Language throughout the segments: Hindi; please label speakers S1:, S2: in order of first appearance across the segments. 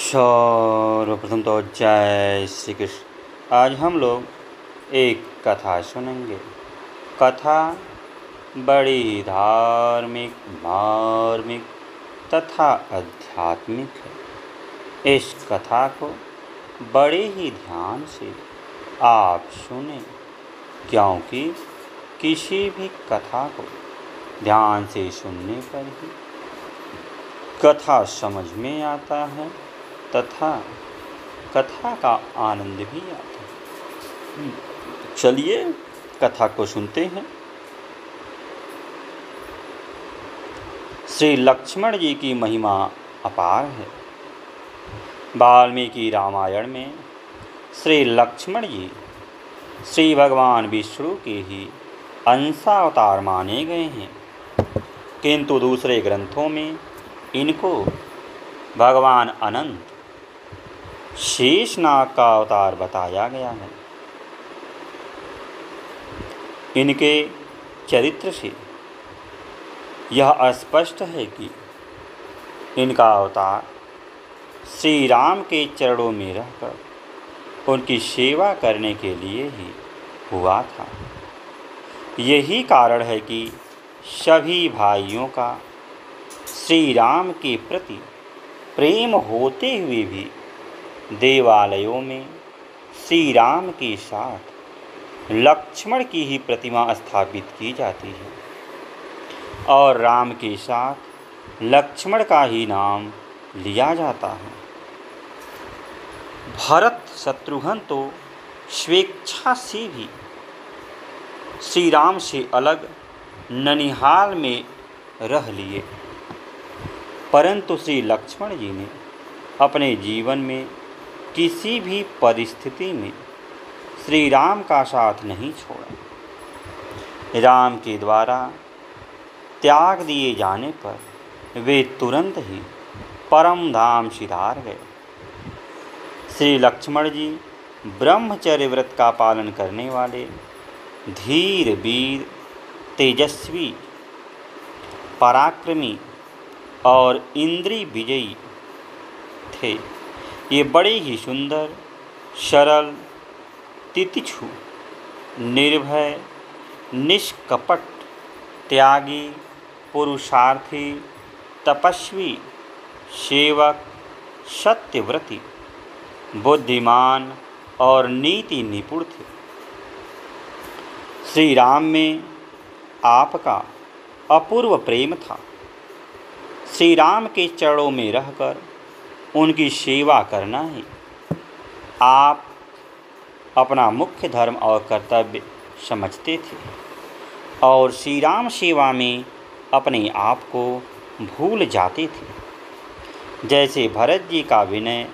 S1: सर्वप्रथम तो जय श्री कृष्ण। आज हम लोग एक कथा सुनेंगे। कथा बड़ी धार्मिक, मार्मिक तथा आध्यात्मिक है। इस कथा को बड़े ही ध्यान से आप सुने, क्योंकि किसी भी कथा को ध्यान से सुनने पर ही कथा समझ में आता है तथा कथा का आनंद भी आता है। चलिए कथा को सुनते हैं। श्री लक्ष्मण जी की महिमा अपार है। वाल्मीकि रामायण में श्री लक्ष्मण जी श्री भगवान विष्णु के ही अंशावतार माने गए हैं, किंतु दूसरे ग्रंथों में इनको भगवान अनंत शेषनाग का अवतार बताया गया है। इनके चरित्र से यह स्पष्ट है कि इनका अवतार श्री राम के चरणों में रहकर उनकी सेवा करने के लिए ही हुआ था। यही कारण है कि सभी भाइयों का श्री राम के प्रति प्रेम होते हुए भी देवालयों में श्री राम के साथ लक्ष्मण की ही प्रतिमा स्थापित की जाती है और राम के साथ लक्ष्मण का ही नाम लिया जाता है। भरत शत्रुघ्न तो स्वेच्छा से भी श्री राम से अलग ननिहाल में रह लिए, परंतु श्री लक्ष्मण जी ने अपने जीवन में किसी भी परिस्थिति में श्री राम का साथ नहीं छोड़ा। राम के द्वारा त्याग दिए जाने पर वे तुरंत ही परम धाम सिधार गए। श्री लक्ष्मण जी ब्रह्मचर्य व्रत का पालन करने वाले धीर, वीर, तेजस्वी, पराक्रमी और इंद्रिय विजयी थे। ये बड़े ही सुंदर, सरल, तितिक्षु, निर्भय, निष्कपट, त्यागी, पुरुषार्थी, तपस्वी, सेवक, सत्यव्रती, बुद्धिमान और नीति निपुण थे। श्री राम में आपका अपूर्व प्रेम था। श्री राम के चरणों में रहकर उनकी सेवा करना ही आप अपना मुख्य धर्म और कर्तव्य समझते थे और श्री राम सेवा में अपने आप को भूल जाते थे। जैसे भरत जी का विनय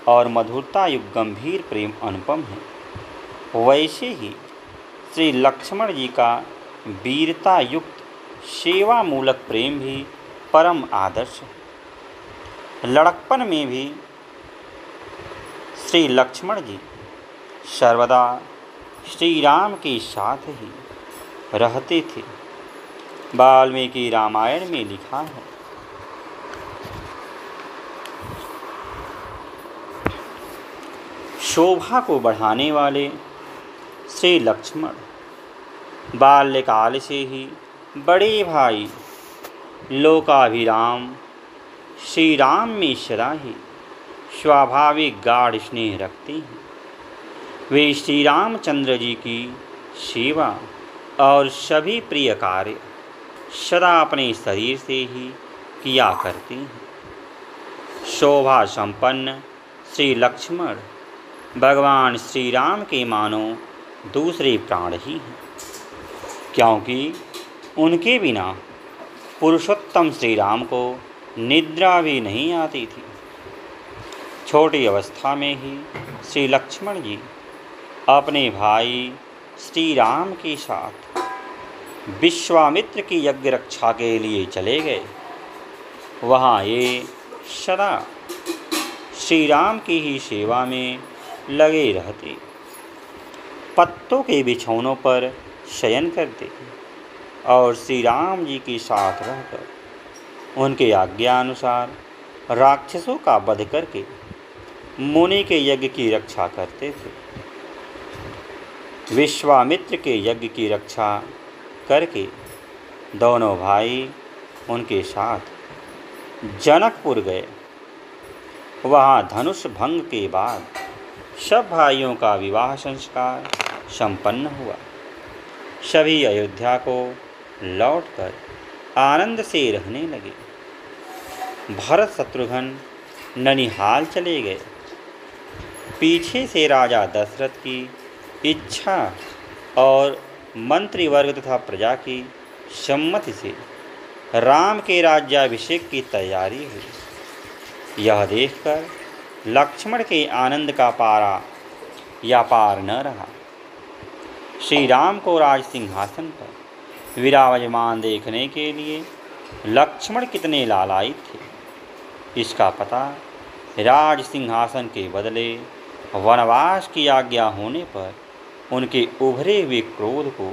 S1: और मधुरता युक्त गंभीर प्रेम अनुपम है, वैसे ही श्री लक्ष्मण जी का वीरता युक्त सेवा मूलक प्रेम भी परम आदर्श है। लड़कपन में भी श्री लक्ष्मण जी सर्वदा श्री राम के साथ ही रहते थे। वाल्मीकि रामायण में लिखा है, शोभा को बढ़ाने वाले श्री लक्ष्मण बाल्यकाल से ही बड़े भाई लोकाभिराम श्री राम में सदा ही स्वाभाविक गाढ़ स्नेह रखते हैं। वे श्री रामचंद्र जी की सेवा और सभी प्रिय कार्य सदा अपने शरीर से ही किया करते हैं। शोभा संपन्न श्री लक्ष्मण भगवान श्री राम के मानो दूसरे प्राण ही हैं, क्योंकि उनके बिना पुरुषोत्तम श्री राम को निद्रा भी नहीं आती थी। छोटी अवस्था में ही श्री लक्ष्मण जी अपने भाई श्री राम के साथ विश्वामित्र की यज्ञ रक्षा के लिए चले गए। वहाँ ये सदा श्री राम की ही सेवा में लगे रहते, पत्तों के बिछौनों पर शयन करते और श्री राम जी के साथ रहकर उनके आज्ञा अनुसार राक्षसों का वध करके मुनि के यज्ञ की रक्षा करते थे। विश्वामित्र के यज्ञ की रक्षा करके दोनों भाई उनके साथ जनकपुर गए। वहाँ धनुष भंग के बाद सब भाइयों का विवाह संस्कार संपन्न हुआ। सभी अयोध्या को लौटकर आनंद से रहने लगे। भरत शत्रुघ्न ननिहाल चले गए। पीछे से राजा दशरथ की इच्छा और मंत्रिवर्ग तथा प्रजा की सम्मति से राम के राज्याभिषेक की तैयारी हुई। यह देखकर लक्ष्मण के आनंद का पारा या पार न रहा। श्री राम को राज सिंहासन पर विराजमान देखने के लिए लक्ष्मण कितने लालायित थे, इसका पता राज सिंहासन के बदले वनवास की आज्ञा होने पर उनके उभरे हुए क्रोध को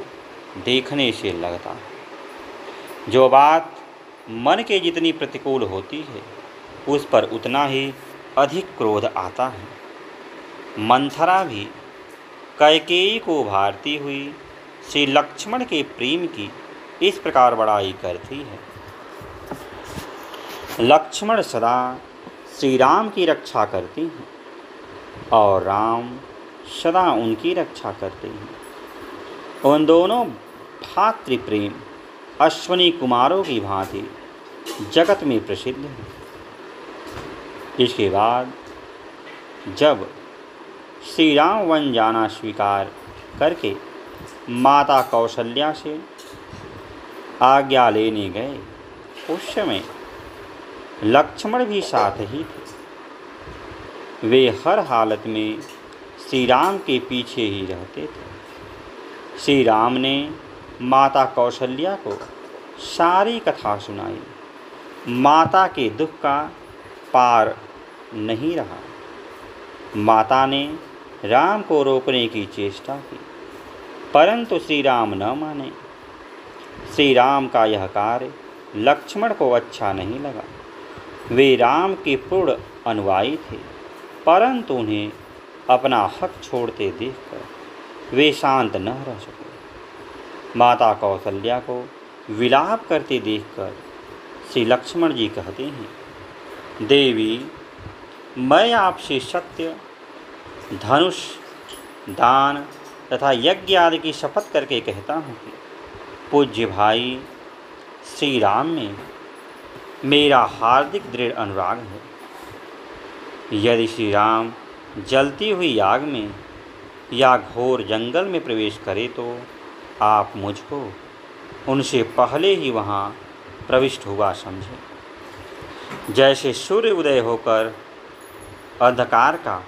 S1: देखने से लगता है। जो बात मन के जितनी प्रतिकूल होती है, उस पर उतना ही अधिक क्रोध आता है। मंथरा भी कैकेयी को भारती हुई श्री लक्ष्मण के प्रेम की इस प्रकार बड़ाई करती है। लक्ष्मण सदा श्री राम की रक्षा करती हैं और राम सदा उनकी रक्षा करते हैं। उन दोनों भातृ प्रेम अश्वनी कुमारों की भांति जगत में प्रसिद्ध है। इसके बाद जब श्री राम वन जाना स्वीकार करके माता कौशल्या से आज्ञा लेने गए, उस समय लक्ष्मण भी साथ ही थे। वे हर हालत में श्री राम के पीछे ही रहते थे। श्री राम ने माता कौशल्या को सारी कथा सुनाई। माता के दुख का पार नहीं रहा। माता ने राम को रोकने की चेष्टा की, परंतु श्री राम न माने। श्री राम का यह कार्य लक्ष्मण को अच्छा नहीं लगा। वे राम के पूर्ण अनुयायी थे, परंतु उन्हें अपना हक छोड़ते देखकर वे शांत न रह सके। माता कौशल्या को विलाप करते देखकर श्री लक्ष्मण जी कहते हैं, देवी, मैं आपसे सत्य, धनुष, दान तथा यज्ञ आदि की शपथ करके कहता हूँ कि पूज्य भाई श्री राम में मेरा हार्दिक दृढ़ अनुराग है। यदि श्री राम जलती हुई आग में या घोर जंगल में प्रवेश करे तो आप मुझको उनसे पहले ही वहाँ प्रविष्ट हुआ समझें। जैसे सूर्य उदय होकर अंधकार का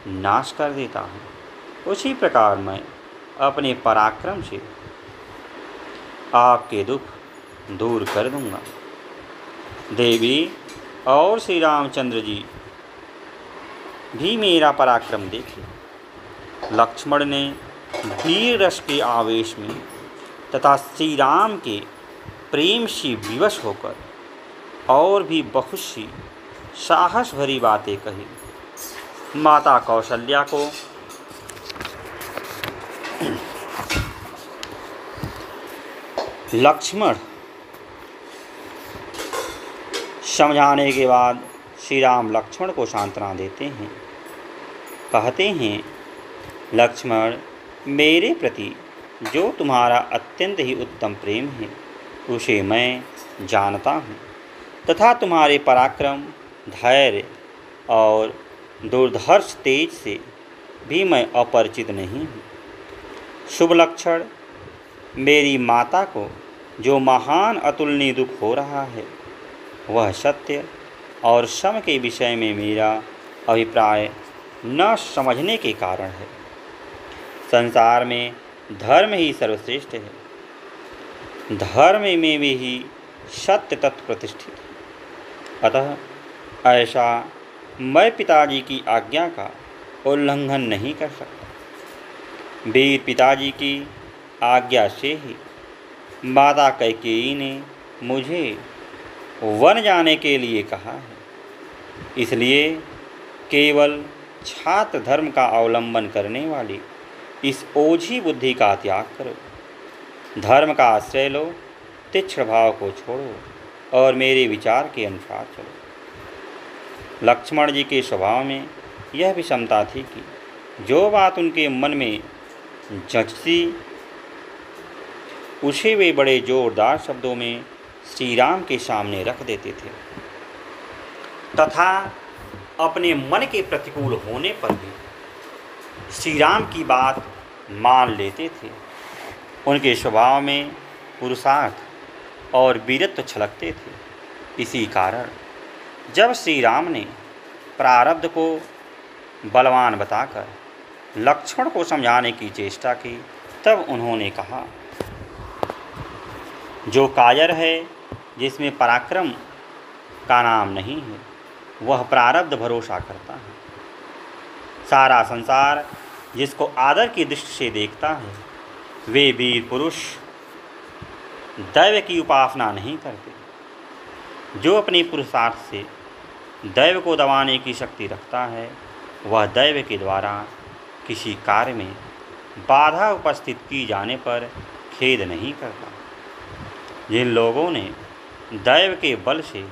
S1: नाश कर देता है, उसी प्रकार मैं अपने पराक्रम से आपके दुख दूर कर दूंगा। देवी और श्री रामचंद्र जी भी मेरा पराक्रम देखे। लक्ष्मण ने वीर रस के आवेश में तथा श्री राम के प्रेम से विवश होकर और भी बहुत सी साहस भरी बातें कही। माता कौशल्या को लक्ष्मण समझाने के बाद श्री राम लक्ष्मण को सांत्वना देते हैं। कहते हैं, लक्ष्मण, मेरे प्रति जो तुम्हारा अत्यंत ही उत्तम प्रेम है, उसे मैं जानता हूँ तथा तुम्हारे पराक्रम, धैर्य और दुर्धर्ष तेज से भी मैं अपरिचित नहीं हूँ। शुभ लक्षण, मेरी माता को जो महान अतुलनीय दुख हो रहा है, वह सत्य और सम के विषय में मेरा अभिप्राय न समझने के कारण है। संसार में धर्म ही सर्वश्रेष्ठ है। धर्म में भी ही सत्य तत्व प्रतिष्ठित है। अतः ऐसा मैं पिताजी की आज्ञा का उल्लंघन नहीं कर सकता। वीर पिताजी की आज्ञा से ही माता कैकेयी ने मुझे वन जाने के लिए कहा है। इसलिए केवल छात्र धर्म का अवलंबन करने वाली इस ओझी बुद्धि का त्याग करो, धर्म का आश्रय लो, तीक्ष्ण भाव को छोड़ो और मेरे विचार के अनुसार चलो। लक्ष्मण जी के स्वभाव में यह विषमता थी कि जो बात उनके मन में जचती उसे वे बड़े जोरदार शब्दों में श्री राम के सामने रख देते थे तथा अपने मन के प्रतिकूल होने पर भी श्री राम की बात मान लेते थे। उनके स्वभाव में पुरुषार्थ और वीरत्व छलकते थे। इसी कारण जब श्री राम ने प्रारब्ध को बलवान बताकर लक्ष्मण को समझाने की चेष्टा की, तब उन्होंने कहा, जो कायर है, जिसमें पराक्रम का नाम नहीं है, वह प्रारब्ध भरोसा करता है। सारा संसार जिसको आदर की दृष्टि से देखता है, वे वीर पुरुष दैव की उपासना नहीं करते। जो अपने पुरुषार्थ से दैव को दबाने की शक्ति रखता है, वह दैव के द्वारा किसी कार्य में बाधा उपस्थित की जाने पर खेद नहीं करता। जिन लोगों ने दैव के बल से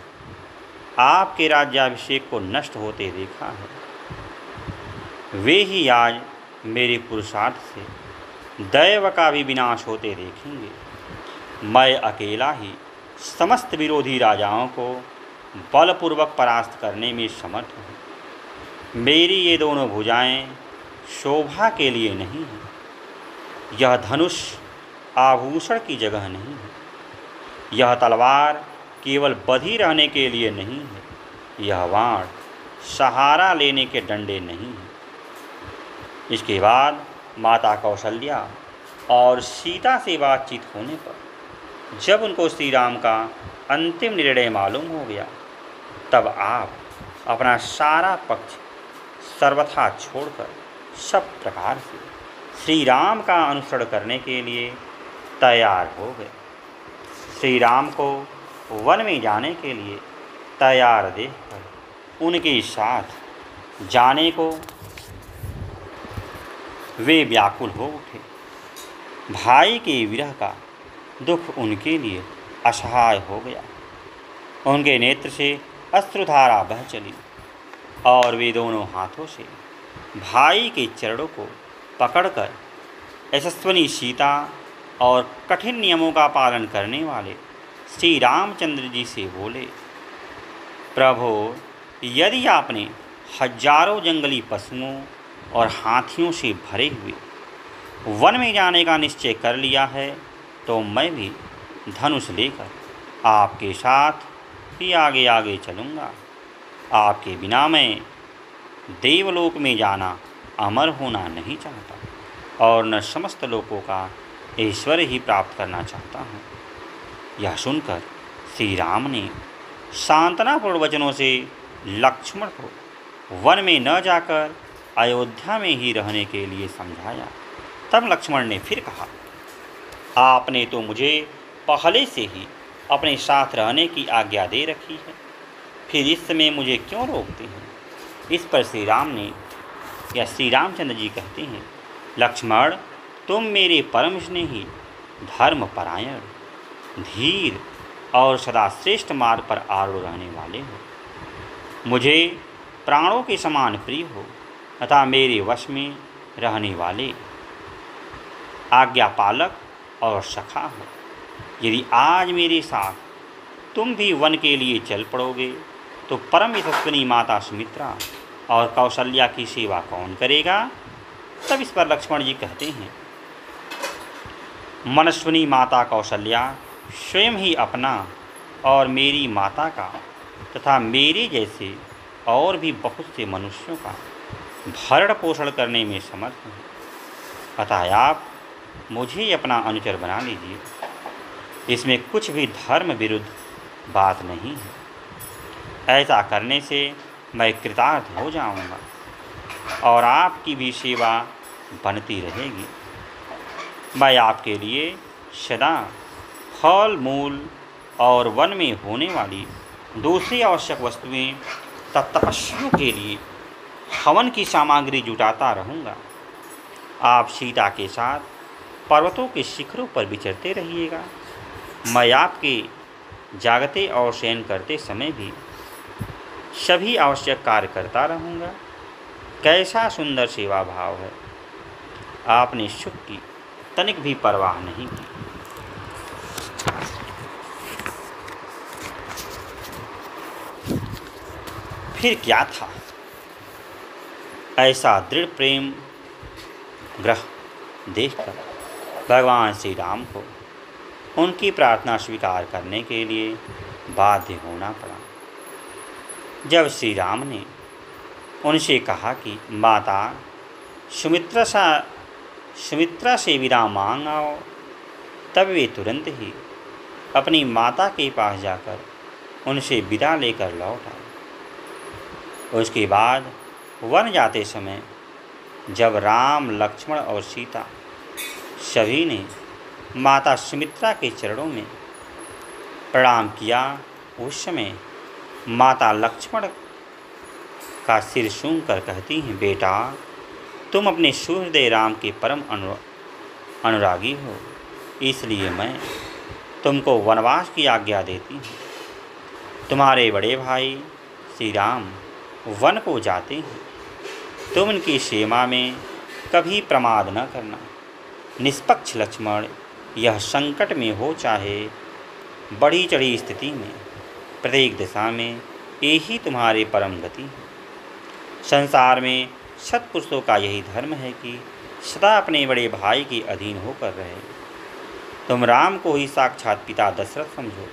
S1: आपके राज्याभिषेक को नष्ट होते देखा है, वे ही आज मेरे पुरुषार्थ से दैव का भी विनाश होते देखेंगे। मैं अकेला ही समस्त विरोधी राजाओं को बलपूर्वक परास्त करने में समर्थ हूँ। मेरी ये दोनों भुजाएं शोभा के लिए नहीं हैं। यह धनुष आभूषण की जगह नहीं है। यह तलवार केवल बधी रहने के लिए नहीं है। यह बाण सहारा लेने के डंडे नहीं हैं। इसके बाद माता कौशल्या और सीता से बातचीत होने पर जब उनको श्री राम का अंतिम निर्णय मालूम हो गया, तब आप अपना सारा पक्ष सर्वथा छोड़कर सब प्रकार से श्री राम का अनुसरण करने के लिए तैयार हो गए। श्री राम को वन में जाने के लिए तैयार देखकर उनके साथ जाने को वे व्याकुल हो उठे। भाई के विरह का दुख उनके लिए असहाय हो गया। उनके नेत्र से अश्रुधारा बह चली और वे दोनों हाथों से भाई के चरणों को पकड़कर यशस्विनी सीता और कठिन नियमों का पालन करने वाले श्री रामचंद्र जी से बोले, प्रभु, यदि आपने हजारों जंगली पशुओं और हाथियों से भरे हुए वन में जाने का निश्चय कर लिया है, तो मैं भी धनुष लेकर आपके साथ ही आगे आगे चलूँगा। आपके बिना मैं देवलोक में जाना, अमर होना नहीं चाहता और न समस्त लोकों का ऐश्वर्य ही प्राप्त करना चाहता हूँ। यह सुनकर श्री राम ने सांत्वनापूर्ण वचनों से लक्ष्मण को वन में न जाकर अयोध्या में ही रहने के लिए समझाया। तब लक्ष्मण ने फिर कहा, आपने तो मुझे पहले से ही अपने साथ रहने की आज्ञा दे रखी है, फिर इस समय मुझे क्यों रोकते हैं। इस पर श्री राम ने या श्री रामचंद्र जी कहते हैं, लक्ष्मण, तुम मेरे परम स्नेही, धर्मपरायण, धीर और सदा श्रेष्ठ मार्ग पर आरूढ़ रहने वाले हो। मुझे प्राणों के समान प्रिय हो तथा मेरे वश में रहने वाले, आज्ञा पालक और सखा हो। यदि आज मेरे साथ तुम भी वन के लिए चल पड़ोगे, तो परम यशस्विनी माता सुमित्रा और कौशल्या की सेवा कौन करेगा। तब इस पर लक्ष्मण जी कहते हैं, मनस्विनी माता कौशल्या स्वयं ही अपना और मेरी माता का तथा मेरे जैसे और भी बहुत से मनुष्यों का भरण पोषण करने में समर्थ हैं। अतः आप मुझे अपना अनुचर बना लीजिए। इसमें कुछ भी धर्म विरुद्ध बात नहीं है। ऐसा करने से मैं कृतार्थ हो जाऊंगा और आपकी भी सेवा बनती रहेगी। मैं आपके लिए सदा फल मूल और वन में होने वाली दूसरी आवश्यक वस्तुएं तपस्या के लिए हवन की सामग्री जुटाता रहूँगा। आप सीता के साथ पर्वतों के शिखरों पर विचरते रहिएगा। मैं आपके जागते और शयन करते समय भी सभी आवश्यक कार्य करता रहूँगा। कैसा सुंदर सेवा भाव है! आपने सुख की तनिक भी परवाह नहीं की। फिर क्या था? ऐसा दृढ़ प्रेम ग्रह देखकर भगवान श्री राम को उनकी प्रार्थना स्वीकार करने के लिए बाध्य होना पड़ा। जब श्री राम ने उनसे कहा कि माता सुमित्रा से विदा मांग आओ, तब वे तुरंत ही अपनी माता के पास जाकर उनसे विदा लेकर लौट आए। उसके बाद वन जाते समय जब राम, लक्ष्मण और सीता सभी ने माता सुमित्रा के चरणों में प्रणाम किया, उस समय माता लक्ष्मण का सिर सूंघ कर कहती हैं, बेटा तुम अपने सुहृदय राम के परम अनुरागी हो, इसलिए मैं तुमको वनवास की आज्ञा देती हूँ। तुम्हारे बड़े भाई श्री राम वन को जाते हैं, तुम उनकी सेवा में कभी प्रमाद न करना। निष्पक्ष लक्ष्मण, यह संकट में हो चाहे बढ़ी चढ़ी स्थिति में, प्रत्येक दिशा में यही तुम्हारी परम गति है। संसार में सत्पुरुषों का यही धर्म है कि सदा अपने बड़े भाई के अधीन होकर रहे। तुम राम को ही साक्षात पिता दशरथ समझो,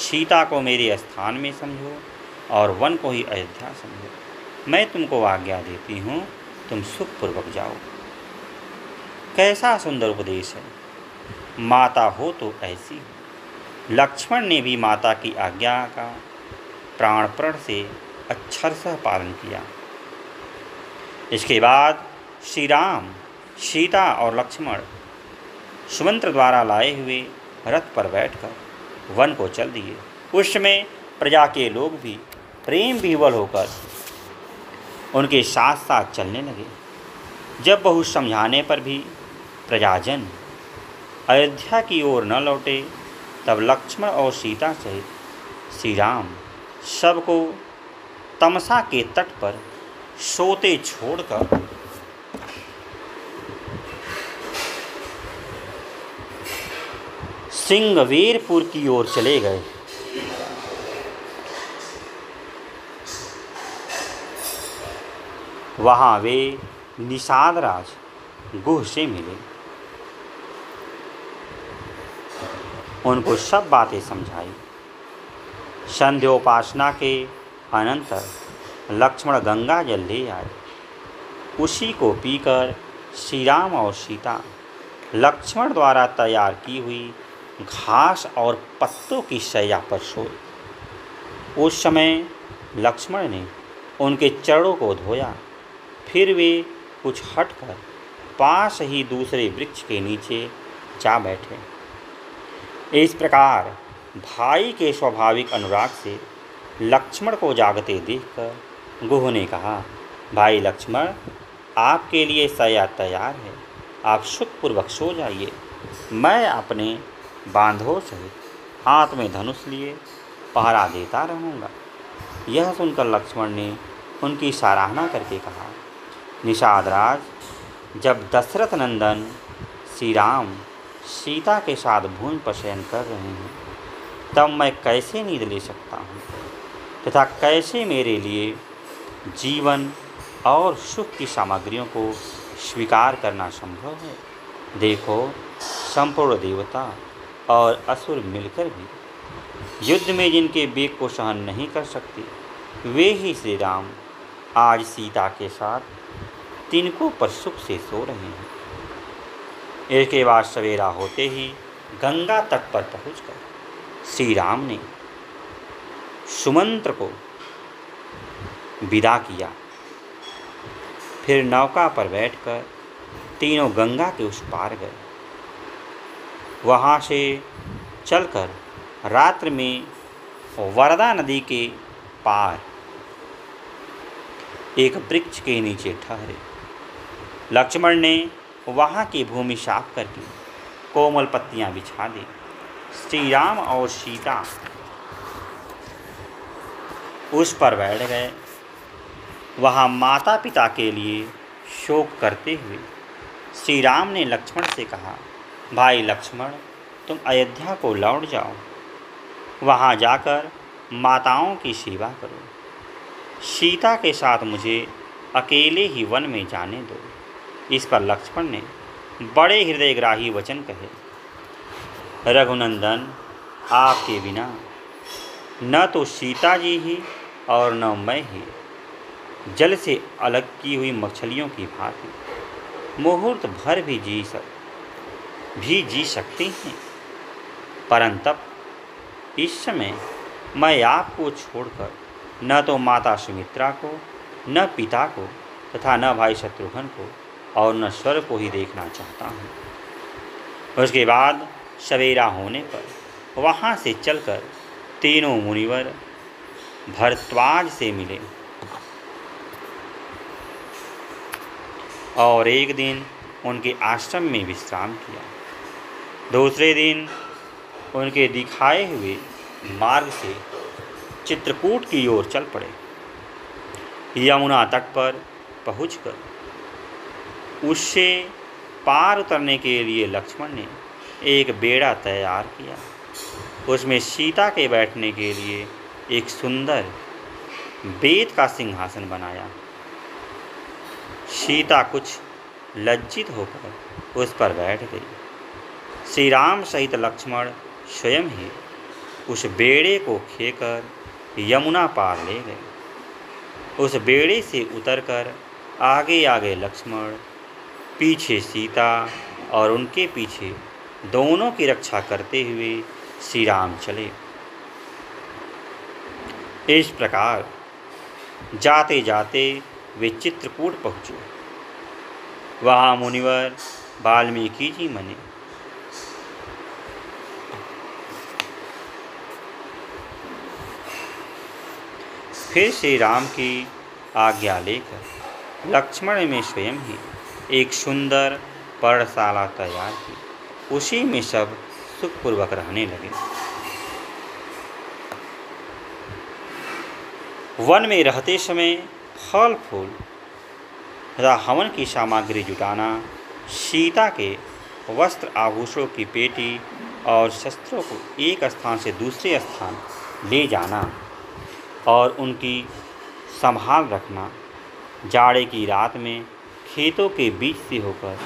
S1: सीता को मेरे स्थान में समझो और वन को ही अयोध्या समझो। मैं तुमको आज्ञा देती हूँ, तुम सुखपूर्वक जाओ। कैसा सुंदर उपदेश है! माता हो तो ऐसी। लक्ष्मण ने भी माता की आज्ञा का प्राणपण से अक्षरशः पालन किया। इसके बाद श्री राम, सीता और लक्ष्मण सुमंत्र द्वारा लाए हुए रथ पर बैठकर वन को चल दिए। उस समय प्रजा के लोग भी प्रेम विह्वल होकर उनके साथ साथ चलने लगे। जब बहुत समझाने पर भी प्रजाजन अयोध्या की ओर न लौटे, तब लक्ष्मण और सीता सहित श्री राम सबको तमसा के तट पर सोते छोड़कर सिंगवेरपुर की ओर चले गए। वहाँ वे निषाद राज गुह से मिले। उनको सब बातें समझाई। संध्योपासना के अनंतर लक्ष्मण गंगा जल ले आए। उसी को पीकर श्री राम और सीता लक्ष्मण द्वारा तैयार की हुई घास और पत्तों की शैया पर सोए। उस समय लक्ष्मण ने उनके चरणों को धोया। फिर वे कुछ हटकर पास ही दूसरे वृक्ष के नीचे जा बैठे। इस प्रकार भाई के स्वाभाविक अनुराग से लक्ष्मण को जागते देखकर गुह ने कहा, भाई लक्ष्मण, आपके लिए शैया तैयार है, आप सुखपूर्वक सो जाइए। मैं अपने बांधवों सहित हाथ में धनुष लिए पहरा देता रहूँगा। यह सुनकर लक्ष्मण ने उनकी सराहना करके कहा, निषाद राज, जब दशरथ नंदन श्री राम सीता के साथ भूमि पर शयन कर रहे हैं, तब मैं कैसे नींद ले सकता हूँ तथा कैसे मेरे लिए जीवन और सुख की सामग्रियों को स्वीकार करना संभव है। देखो, संपूर्ण देवता और असुर मिलकर भी युद्ध में जिनके वेग को सहन नहीं कर सकते, वे ही श्री राम आज सीता के साथ तिनकों पर सुख से सो रहे हैं। इसके बाद सवेरा होते ही गंगा तट पर पहुंचकर श्री राम ने सुमंत्र को विदा किया। फिर नौका पर बैठकर तीनों गंगा के उस पार गए। वहाँ से चलकर रात्र में वरदा नदी के पार एक वृक्ष के नीचे ठहरे। लक्ष्मण ने वहाँ की भूमि साफ करके कोमल पत्तियाँ बिछा दी। श्री राम और सीता उस पर बैठ गए। वहाँ माता पिता के लिए शोक करते हुए श्री राम ने लक्ष्मण से कहा, भाई लक्ष्मण, तुम अयोध्या को लौट जाओ। वहाँ जाकर माताओं की सेवा करो। सीता के साथ मुझे अकेले ही वन में जाने दो। इस पर लक्ष्मण ने बड़े हृदयग्राही वचन कहे, रघुनंदन, आपके बिना न तो सीता जी ही और न मैं ही जल से अलग की हुई मछलियों की भांति मुहूर्त भर भी जी सकते हैं, परंतु इस समय मैं आपको छोड़कर न तो माता सुमित्रा को, न पिता को तथा न भाई शत्रुघ्न को और न स्वर्ग को ही देखना चाहता हूँ। उसके बाद सवेरा होने पर वहाँ से चलकर तीनों मुनिवर भरद्वाज से मिले और एक दिन उनके आश्रम में विश्राम किया। दूसरे दिन उनके दिखाए हुए मार्ग से चित्रकूट की ओर चल पड़े। यमुना तट पर पहुंचकर उससे पार उतरने के लिए लक्ष्मण ने एक बेड़ा तैयार किया। उसमें सीता के बैठने के लिए एक सुंदर बेत का सिंहासन बनाया। सीता कुछ लज्जित होकर उस पर बैठ गई। श्री राम सहित लक्ष्मण स्वयं ही उस बेड़े को खेकर यमुना पार ले गए। उस बेड़े से उतरकर आगे आगे लक्ष्मण, पीछे सीता और उनके पीछे दोनों की रक्षा करते हुए श्री राम चले। इस प्रकार जाते जाते वे चित्रकूट पहुँचे। वहाँ मुनिवर वाल्मीकि जी मने। फिर श्री राम की आज्ञा लेकर लक्ष्मण ने स्वयं ही एक सुंदर पर्णशाला तैयार की। उसी में सब सुखपूर्वक रहने लगे। वन में रहते समय फल फूल तथा हवन की सामग्री जुटाना, सीता के वस्त्र आभूषणों की पेटी और शस्त्रों को एक स्थान से दूसरे स्थान ले जाना और उनकी संभाल रखना, जाड़े की रात में खेतों के बीच से होकर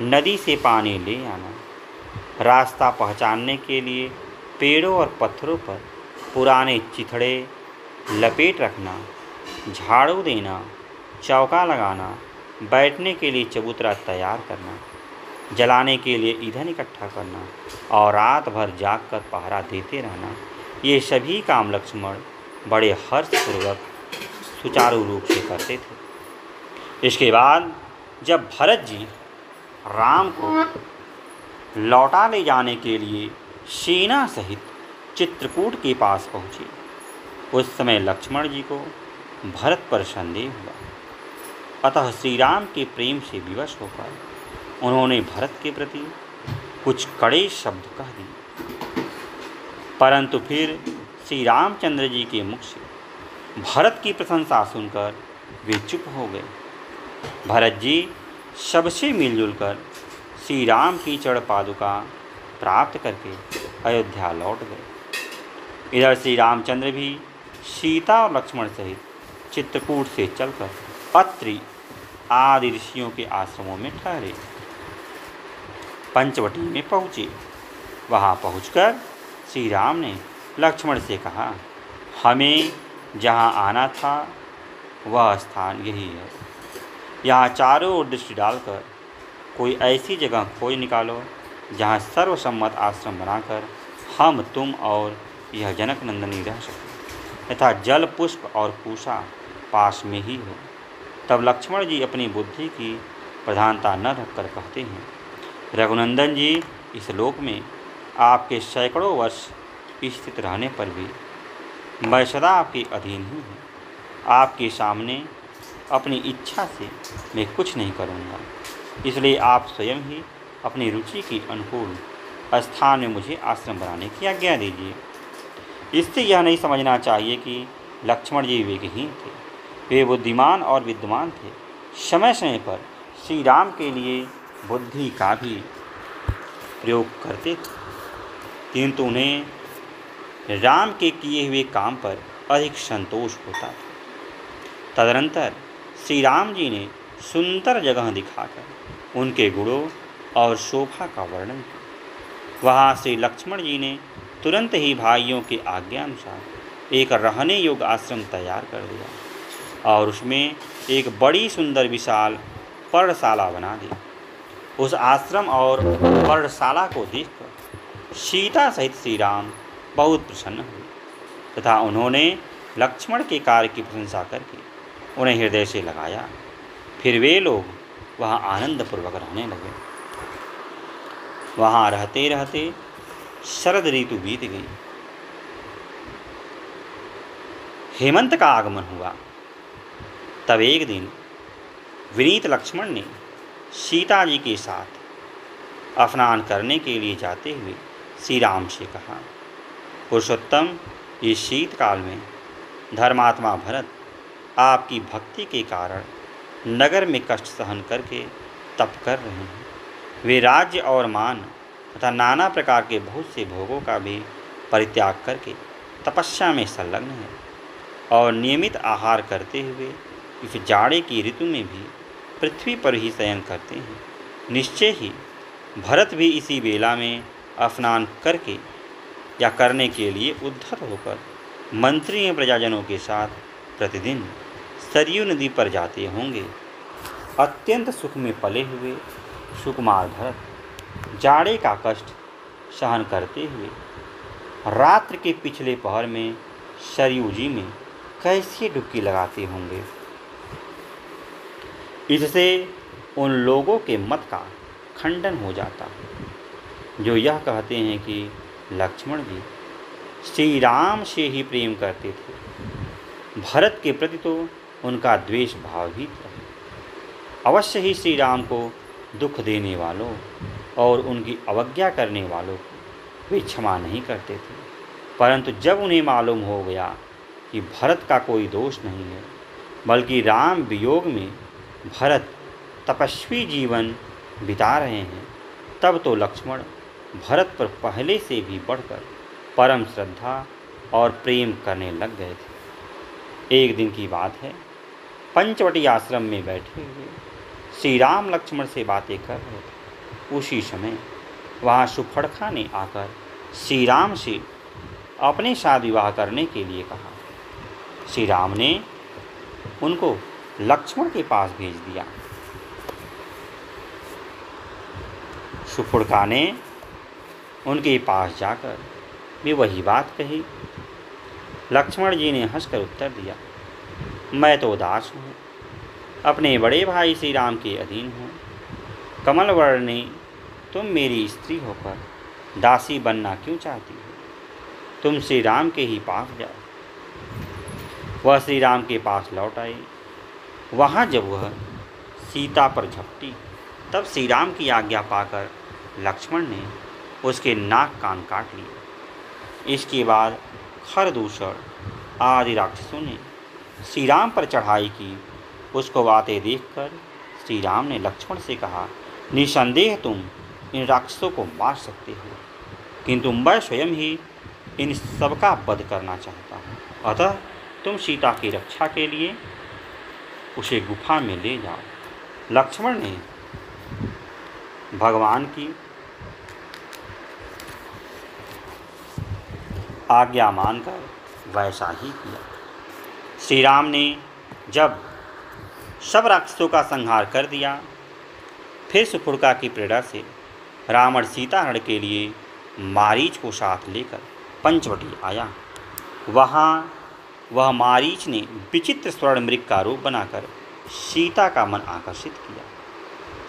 S1: नदी से पानी ले आना, रास्ता पहचानने के लिए पेड़ों और पत्थरों पर पुराने चिथड़े लपेट रखना, झाड़ू देना, चौका लगाना, बैठने के लिए चबूतरा तैयार करना, जलाने के लिए ईंधन इकट्ठा करना और रात भर जागकर पहरा देते रहना, ये सभी काम लक्ष्मण बड़े हर्षपूर्वक सुचारू रूप से करते थे। इसके बाद जब भरत जी राम को लौटा ले जाने के लिए सेना सहित चित्रकूट के पास पहुँचे, उस समय लक्ष्मण जी को भरत पर संदेह हुआ। अतः श्री राम के प्रेम से विवश होकर उन्होंने भरत के प्रति कुछ कड़े शब्द कह दिए, परंतु फिर श्री रामचंद्र जी के मुख से भरत की प्रशंसा सुनकर वे चुप हो गए। भरत जी सबसे मिलजुल कर श्री राम की चरण पादुका प्राप्त करके अयोध्या लौट गए। इधर श्री रामचंद्र भी सीता और लक्ष्मण सहित चित्रकूट से चलकर अत्रि आदि ऋषियों के आश्रमों में ठहरे। पंचवटी में पहुँचे। वहाँ पहुँचकर श्री राम ने लक्ष्मण से कहा, हमें जहाँ आना था वह स्थान यही है। यहाँ चारों ओर दृष्टि डालकर कोई ऐसी जगह खोज निकालो जहाँ सर्वसम्मत आश्रम बनाकर हम, तुम और यह जनक नंदनी रह सकें तथा जल, पुष्प और पूषा पास में ही हो। तब लक्ष्मण जी अपनी बुद्धि की प्रधानता न रखकर कहते हैं, रघुनंदन जी, इस लोक में आपके सैकड़ों वर्ष स्थित रहने पर भी मैं सदा आपके अधीन ही हूँ। आपके सामने अपनी इच्छा से मैं कुछ नहीं करूँगा, इसलिए आप स्वयं ही अपनी रुचि के अनुकूल स्थान में मुझे आश्रम बनाने की आज्ञा दीजिए। इससे यह नहीं समझना चाहिए कि लक्ष्मण जी विवेकहीन थे, वे बुद्धिमान और विद्वान थे। समय समय पर श्री राम के लिए बुद्धि का भी प्रयोग करते थे, किंतु उन्हें राम के किए हुए काम पर अधिक संतोष होता था। तदनंतर श्री राम जी ने सुंदर जगह दिखाकर उनके गुणों और शोभा का वर्णन किया। वहाँ श्री लक्ष्मण जी ने तुरंत ही भाइयों के आज्ञानुसार एक रहने योग्य आश्रम तैयार कर दिया और उसमें एक बड़ी सुंदर विशाल पर्णशाला बना दी। उस आश्रम और पर्णशाला को देखकर सीता सहित श्री राम बहुत प्रसन्न हुए तथा उन्होंने लक्ष्मण के कार्य की प्रशंसा करके उन्हें हृदय से लगाया। फिर वे लोग वहाँ आनंदपूर्वक रहने लगे। वहाँ रहते रहते शरद ऋतु बीत गई। हेमंत का आगमन हुआ। तब एक दिन विनीत लक्ष्मण ने सीता जी के साथ स्नान करने के लिए जाते हुए श्री राम से कहा, पुरुषोत्तम, इस शीतकाल में धर्मात्मा भरत आपकी भक्ति के कारण नगर में कष्ट सहन करके तप कर रहे हैं। वे राज्य और मान तथा नाना प्रकार के बहुत से भोगों का भी परित्याग करके तपस्या में संलग्न है और नियमित आहार करते हुए इस जाड़े की ऋतु में भी पृथ्वी पर ही शयन करते हैं। निश्चय ही भरत भी इसी बेला में स्नान करके या करने के लिए उद्धत होकर मंत्री एवं प्रजाजनों के साथ प्रतिदिन सरयू नदी पर जाते होंगे। अत्यंत सुख में पले हुए सुकुमार भरत जाड़े का कष्ट सहन करते हुए रात्र के पिछले पहर में सरयू जी में कैसे डुबकी लगाते होंगे। इससे उन लोगों के मत का खंडन हो जाता है जो यह कहते हैं कि लक्ष्मण जी श्री राम से ही प्रेम करते थे। भरत के प्रति तो उनका द्वेष भाव भी था। अवश्य ही श्री राम को दुख देने वालों और उनकी अवज्ञा करने वालों को वे क्षमा नहीं करते थे, परंतु जब उन्हें मालूम हो गया कि भरत का कोई दोष नहीं है बल्कि राम वियोग में भरत तपस्वी जीवन बिता रहे हैं, तब तो लक्ष्मण भरत पर पहले से भी बढ़कर परम श्रद्धा और प्रेम करने लग गए थे। एक दिन की बात है, पंचवटी आश्रम में बैठे हुए श्री राम लक्ष्मण से बातें कर रहे थे। उसी समय वहाँ सुफड़खा ने आकर श्री राम से अपने साथ विवाह करने के लिए कहा। श्री राम ने उनको लक्ष्मण के पास भेज दिया। सुफड़खा ने उनके पास जाकर भी वही बात कही। लक्ष्मण जी ने हंसकर उत्तर दिया, मैं तो उदास हूँ, अपने बड़े भाई श्री राम के अधीन हूँ। कमल वर्णी तुम मेरी स्त्री होकर दासी बनना क्यों चाहती हो? तुम श्री राम के ही पास जाओ। वह श्री राम के पास लौट आई। वहाँ जब वह सीता पर झपटी तब श्री राम की आज्ञा पाकर लक्ष्मण ने उसके नाक कान काट लिए। इसके बाद खरदूषण आदि राक्षसों ने श्री राम पर चढ़ाई की। उसको आते देखकर श्री राम ने लक्ष्मण से कहा, निसंदेह तुम इन राक्षसों को मार सकते हो, किंतु मैं स्वयं ही इन सबका वध करना चाहता हूँ। अतः तुम सीता की रक्षा के लिए उसे गुफा में ले जाओ। लक्ष्मण ने भगवान की आज्ञा मानकर वैसा ही किया। श्री राम ने जब सब राक्षसों का संहार कर दिया, फिर सुफड़का की प्रेरणा से रावण सीताहरण के लिए मारीच को साथ लेकर पंचवटी आया। वहाँ वह मारीच ने विचित्र स्वर्ण मृग का रूप बनाकर सीता का मन आकर्षित किया।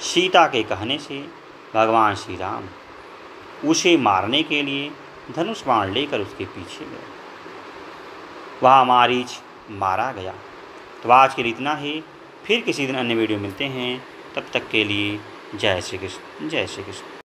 S1: सीता के कहने से भगवान श्री राम उसे मारने के लिए धनुष बाण लेकर उसके पीछे गए। वहाँ मारीच मारा गया। तो आज के लिए इतना ही। फिर किसी दिन अन्य वीडियो मिलते हैं। तब तक के लिए जय श्री कृष्ण, जय श्री कृष्ण।